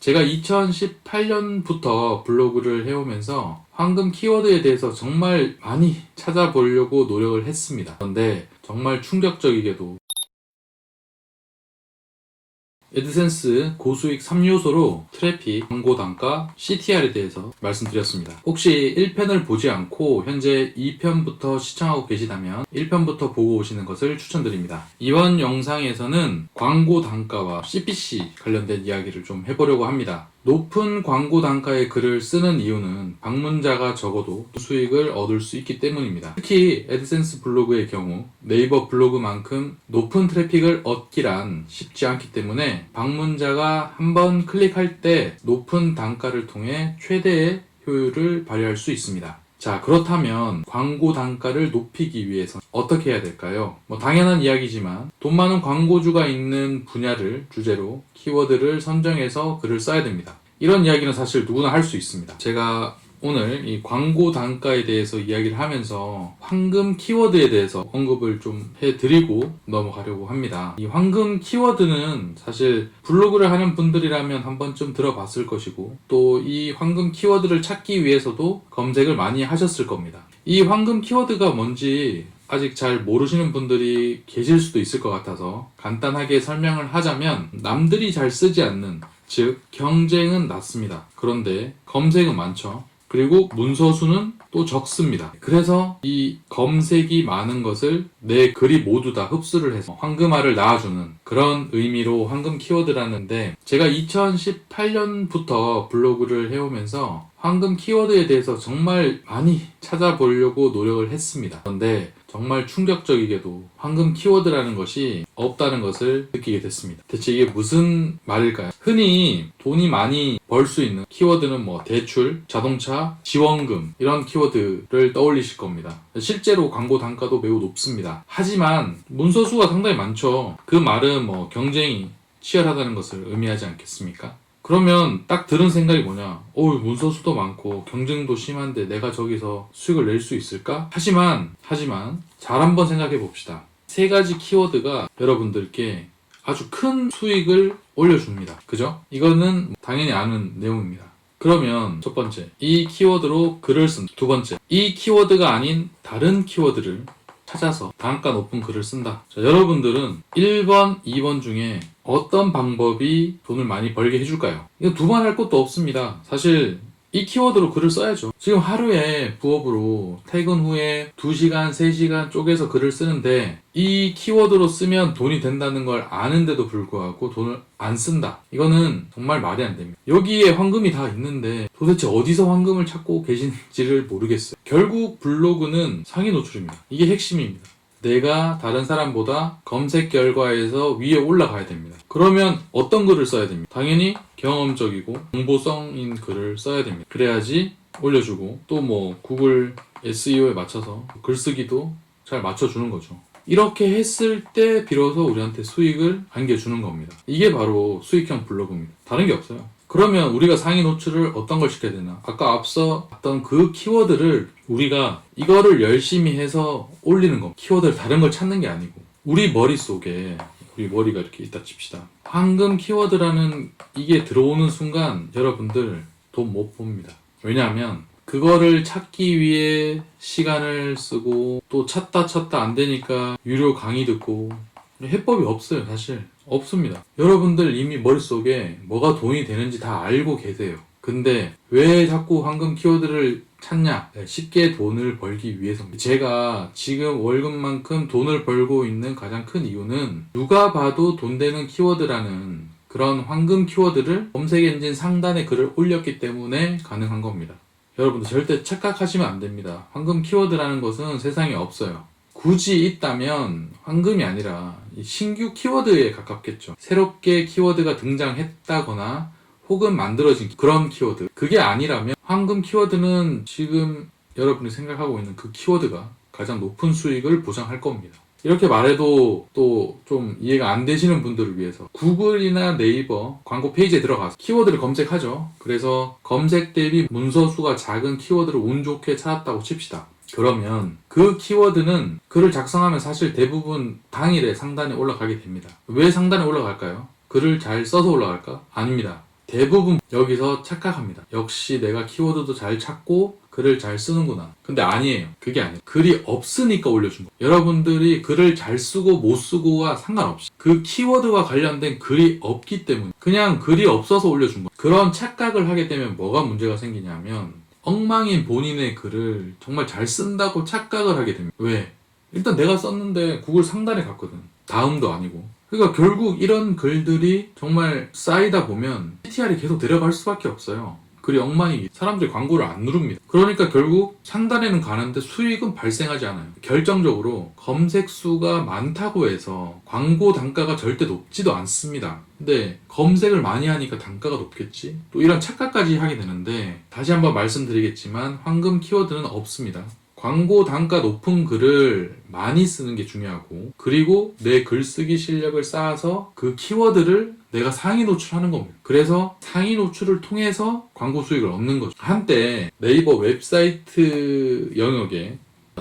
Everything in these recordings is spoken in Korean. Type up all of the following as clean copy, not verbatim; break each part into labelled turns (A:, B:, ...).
A: 제가 2018년부터 블로그를 해오면서 황금 키워드에 대해서 정말 많이 찾아보려고 노력을 했습니다. 그런데 정말 충격적이게도 애드센스 고수익 3요소로 트래픽, 광고 단가, CTR에 대해서 말씀드렸습니다. 혹시 1편을 보지 않고 현재 2편부터 시청하고 계시다면 1편부터 보고 오시는 것을 추천드립니다. 이번 영상에서는 광고 단가와 CPC 관련된 이야기를 좀 해보려고 합니다. 높은 광고 단가의 글을 쓰는 이유는 방문자가 적어도 수익을 얻을 수 있기 때문입니다. 특히 애드센스 블로그의 경우 네이버 블로그만큼 높은 트래픽을 얻기란 쉽지 않기 때문에 방문자가 한번 클릭할 때 높은 단가를 통해 최대의 효율을 발휘할 수 있습니다. 자, 그렇다면 광고 단가를 높이기 위해서 어떻게 해야 될까요? 당연한 이야기지만 돈 많은 광고주가 있는 분야를 주제로 키워드를 선정해서 글을 써야 됩니다. 이런 이야기는 사실 누구나 할 수 있습니다. 제가 오늘 이 광고 단가에 대해서 이야기를 하면서 황금 키워드에 대해서 언급을 좀 해드리고 넘어가려고 합니다. 이 황금 키워드는 사실 블로그를 하는 분들이라면 한 번쯤 들어봤을 것이고 또 이 황금 키워드를 찾기 위해서도 검색을 많이 하셨을 겁니다. 이 황금 키워드가 뭔지 아직 잘 모르시는 분들이 계실 수도 있을 것 같아서 간단하게 설명을 하자면 남들이 잘 쓰지 않는, 즉 경쟁은 낮습니다. 그런데 검색은 많죠. 그리고 문서수는 또 적습니다. 그래서 이 검색이 많은 것을 내 글이 모두 다 흡수를 해서 황금알을 낳아주는 그런 의미로 황금 키워드라는데, 제가 2018년부터 블로그를 해오면서 황금 키워드에 대해서 정말 많이 찾아보려고 노력을 했습니다. 그런데 정말 충격적이게도 황금 키워드라는 것이 없다는 것을 느끼게 됐습니다. 대체 이게 무슨 말일까요? 흔히 돈이 많이 벌 수 있는 키워드는 대출, 자동차, 지원금 이런 키워드를 떠올리실 겁니다. 실제로 광고 단가도 매우 높습니다. 하지만 문서수가 상당히 많죠. 그 말은 경쟁이 치열하다는 것을 의미하지 않겠습니까? 그러면 딱 들은 생각이 뭐냐? 문서수도 많고 경쟁도 심한데 내가 저기서 수익을 낼 수 있을까? 하지만 잘 한번 생각해 봅시다. 세 가지 키워드가 여러분들께 아주 큰 수익을 올려줍니다. 그죠? 이거는 당연히 아는 내용입니다. 그러면 첫 번째, 이 키워드로 글을 쓴다. 두 번째, 이 키워드가 아닌 다른 키워드를 찾아서 단가 높은 글을 쓴다. 자, 여러분들은 1번, 2번 중에 어떤 방법이 돈을 많이 벌게 해줄까요? 이거 두말할 것도 없습니다. 사실 이 키워드로 글을 써야죠. 지금 하루에 부업으로 퇴근 후에 2시간, 3시간 쪼개서 글을 쓰는데 이 키워드로 쓰면 돈이 된다는 걸 아는데도 불구하고 돈을 안 쓴다. 이거는 정말 말이 안 됩니다. 여기에 황금이 다 있는데 도대체 어디서 황금을 찾고 계신지를 모르겠어요. 결국 블로그는 상위 노출입니다. 이게 핵심입니다. 내가 다른 사람보다 검색 결과에서 위에 올라가야 됩니다. 그러면 어떤 글을 써야 됩니다? 당연히 경험적이고 정보성인 글을 써야 됩니다. 그래야지 올려주고 또 구글 SEO에 맞춰서 글쓰기도 잘 맞춰주는 거죠. 이렇게 했을 때 비로소 우리한테 수익을 안겨주는 겁니다. 이게 바로 수익형 블로그입니다. 다른 게 없어요. 그러면 우리가 상위 노출을 어떤 걸 시켜야 되나? 아까 앞서 봤던 그 키워드를 우리가 이거를 열심히 해서 올리는 겁니다. 키워드를 다른 걸 찾는 게 아니고 우리 머릿속에 우리 머리가 이렇게 있다 칩시다. 황금 키워드라는 이게 들어오는 순간 여러분들 돈 못 봅니다. 왜냐하면 그거를 찾기 위해 시간을 쓰고 또 찾다 안 되니까 유료 강의 듣고 해법이 없어요. 사실 없습니다. 여러분들 이미 머릿속에 뭐가 돈이 되는지 다 알고 계세요. 근데 왜 자꾸 황금 키워드를 찾냐? 쉽게 돈을 벌기 위해서입니다. 제가 지금 월급만큼 돈을 벌고 있는 가장 큰 이유는 누가 봐도 돈 되는 키워드라는 그런 황금 키워드를 검색 엔진 상단에 글을 올렸기 때문에 가능한 겁니다. 여러분들 절대 착각하시면 안 됩니다. 황금 키워드라는 것은 세상에 없어요. 굳이 있다면 황금이 아니라 신규 키워드에 가깝겠죠. 새롭게 키워드가 등장했다거나 혹은 만들어진 그런 키워드. 그게 아니라면 황금 키워드는 지금 여러분이 생각하고 있는 그 키워드가 가장 높은 수익을 보장할 겁니다. 이렇게 말해도 또 좀 이해가 안 되시는 분들을 위해서 구글이나 네이버 광고 페이지에 들어가서 키워드를 검색하죠. 그래서 검색 대비 문서수가 작은 키워드를 운 좋게 찾았다고 칩시다. 그러면 그 키워드는 글을 작성하면 사실 대부분 당일에 상단에 올라가게 됩니다. 왜 상단에 올라갈까요? 글을 잘 써서 올라갈까? 아닙니다. 대부분 여기서 착각합니다. 역시 내가 키워드도 잘 찾고 글을 잘 쓰는구나. 근데 아니에요. 그게 아니에요. 글이 없으니까 올려준 거예요. 여러분들이 글을 잘 쓰고 못 쓰고와 상관없이 그 키워드와 관련된 글이 없기 때문에 그냥 글이 없어서 올려준 거예요. 그런 착각을 하게 되면 뭐가 문제가 생기냐면 엉망인 본인의 글을 정말 잘 쓴다고 착각을 하게 됩니다. 왜? 일단 내가 썼는데 구글 상단에 갔거든. 다음도 아니고. 그러니까 결국 이런 글들이 정말 쌓이다 보면 CTR이 계속 내려갈 수밖에 없어요. 글이 엉망이기 사람들이 광고를 안 누릅니다. 그러니까 결국 상단에는 가는데 수익은 발생하지 않아요. 결정적으로 검색 수가 많다고 해서 광고 단가가 절대 높지도 않습니다. 근데 검색을 많이 하니까 단가가 높겠지? 또 이런 착각까지 하게 되는데 다시 한번 말씀드리겠지만 황금 키워드는 없습니다. 광고 단가 높은 글을 많이 쓰는 게 중요하고 그리고 내 글쓰기 실력을 쌓아서 그 키워드를 내가 상위 노출하는 겁니다. 그래서 상위 노출을 통해서 광고 수익을 얻는 거죠. 한때 네이버 웹사이트 영역에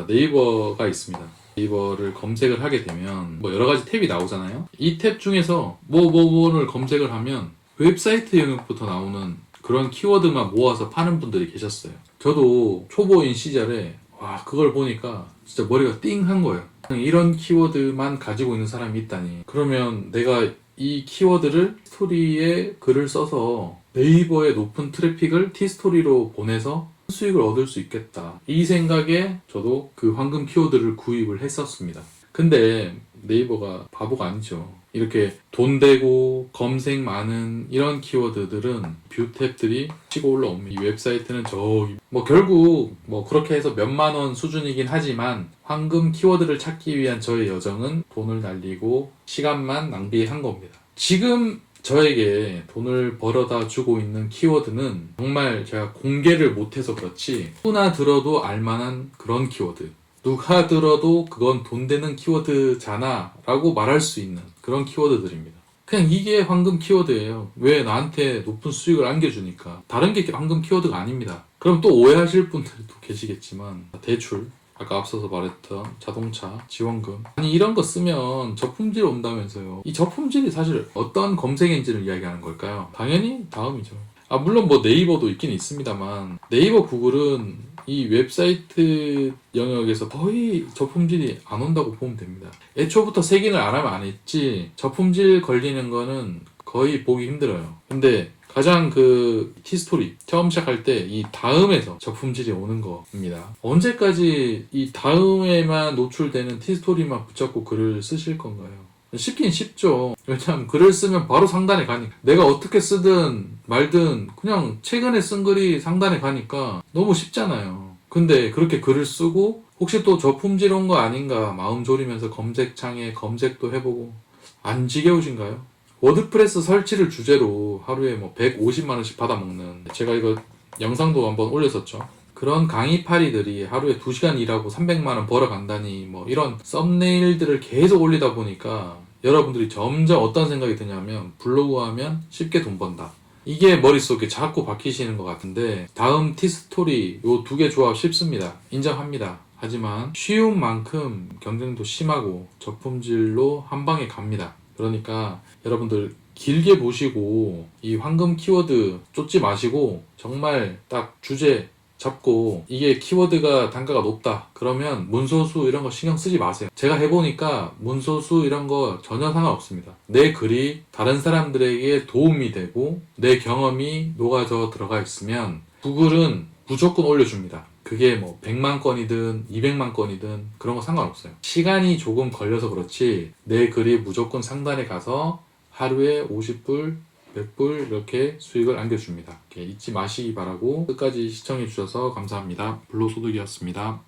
A: 네이버가 있습니다. 네이버를 검색을 하게 되면 뭐 여러 가지 탭이 나오잖아요. 이 탭 중에서 뭐를 검색을 하면 웹사이트 영역부터 나오는 그런 키워드만 모아서 파는 분들이 계셨어요. 저도 초보인 시절에 와 그걸 보니까 진짜 머리가 띵한 거예요. 이런 키워드만 가지고 있는 사람이 있다니. 그러면 내가 이 키워드를 스토리에 글을 써서 네이버의 높은 트래픽을 티스토리로 보내서 수익을 얻을 수 있겠다. 이 생각에 저도 그 황금 키워드를 구입을 했었습니다. 근데 네이버가 바보가 아니죠. 이렇게 돈 되고 검색 많은 이런 키워드들은 뷰 탭들이 치고 올라옵니다. 이 웹사이트는 저기 결국 그렇게 해서 몇만 원 수준이긴 하지만 황금 키워드를 찾기 위한 저의 여정은 돈을 날리고 시간만 낭비한 겁니다. 지금 저에게 돈을 벌어다 주고 있는 키워드는 정말 제가 공개를 못해서 그렇지 누구나 들어도 알만한 그런 키워드, 누가 들어도 그건 돈 되는 키워드잖아 라고 말할 수 있는 그런 키워드들입니다. 그냥 이게 황금 키워드예요. 왜 나한테 높은 수익을 안겨주니까. 다른 게 황금 키워드가 아닙니다. 그럼 또 오해하실 분들도 계시겠지만 대출, 아까 앞서서 말했던 자동차, 지원금 아니 이런 거 쓰면 저품질 온다면서요. 이 저품질이 사실 어떤 검색 엔진을 이야기하는 걸까요? 당연히 다음이죠. 물론 네이버도 있긴 있습니다만 네이버, 구글은 이 웹사이트 영역에서 거의 저품질이 안 온다고 보면 됩니다. 애초부터 색인을 안 하면 안 했지 저품질 걸리는 거는 거의 보기 힘들어요. 근데 가장 티스토리 처음 시작할 때 이 다음에서 저품질이 오는 겁니다. 언제까지 이 다음에만 노출되는 티스토리만 붙잡고 글을 쓰실 건가요? 쉽긴 쉽죠. 왜냐하면 글을 쓰면 바로 상단에 가니까. 내가 어떻게 쓰든 말든 그냥 최근에 쓴 글이 상단에 가니까 너무 쉽잖아요. 근데 그렇게 글을 쓰고 혹시 또 저품질 온 거 아닌가 마음 졸이면서 검색창에 검색도 해보고 안 지겨우신가요? 워드프레스 설치를 주제로 하루에 150만원씩 받아먹는, 제가 이거 영상도 한번 올렸었죠. 그런 강의파리들이 하루에 2시간 일하고 300만원 벌어간다니 이런 썸네일들을 계속 올리다 보니까 여러분들이 점점 어떤 생각이 드냐면 블로그 하면 쉽게 돈 번다. 이게 머릿속에 자꾸 박히시는 것 같은데 다음 티스토리 요 2개 조합 쉽습니다. 인정합니다. 하지만 쉬운 만큼 경쟁도 심하고 저품질로 한 방에 갑니다. 그러니까 여러분들 길게 보시고 이 황금 키워드 쫓지 마시고 정말 딱 주제 잡고 이게 키워드가 단가가 높다 그러면 문소수 이런 거 신경 쓰지 마세요. 제가 해보니까 문소수 이런 거 전혀 상관없습니다. 내 글이 다른 사람들에게 도움이 되고 내 경험이 녹아져 들어가 있으면 구글은 무조건 올려줍니다. 그게 100만 건이든 200만 건이든 그런 거 상관없어요. 시간이 조금 걸려서 그렇지 내 글이 무조건 상단에 가서 하루에 50불 100불 이렇게 수익을 안겨줍니다. 잊지 마시기 바라고 끝까지 시청해주셔서 감사합니다. 불로소득이었습니다.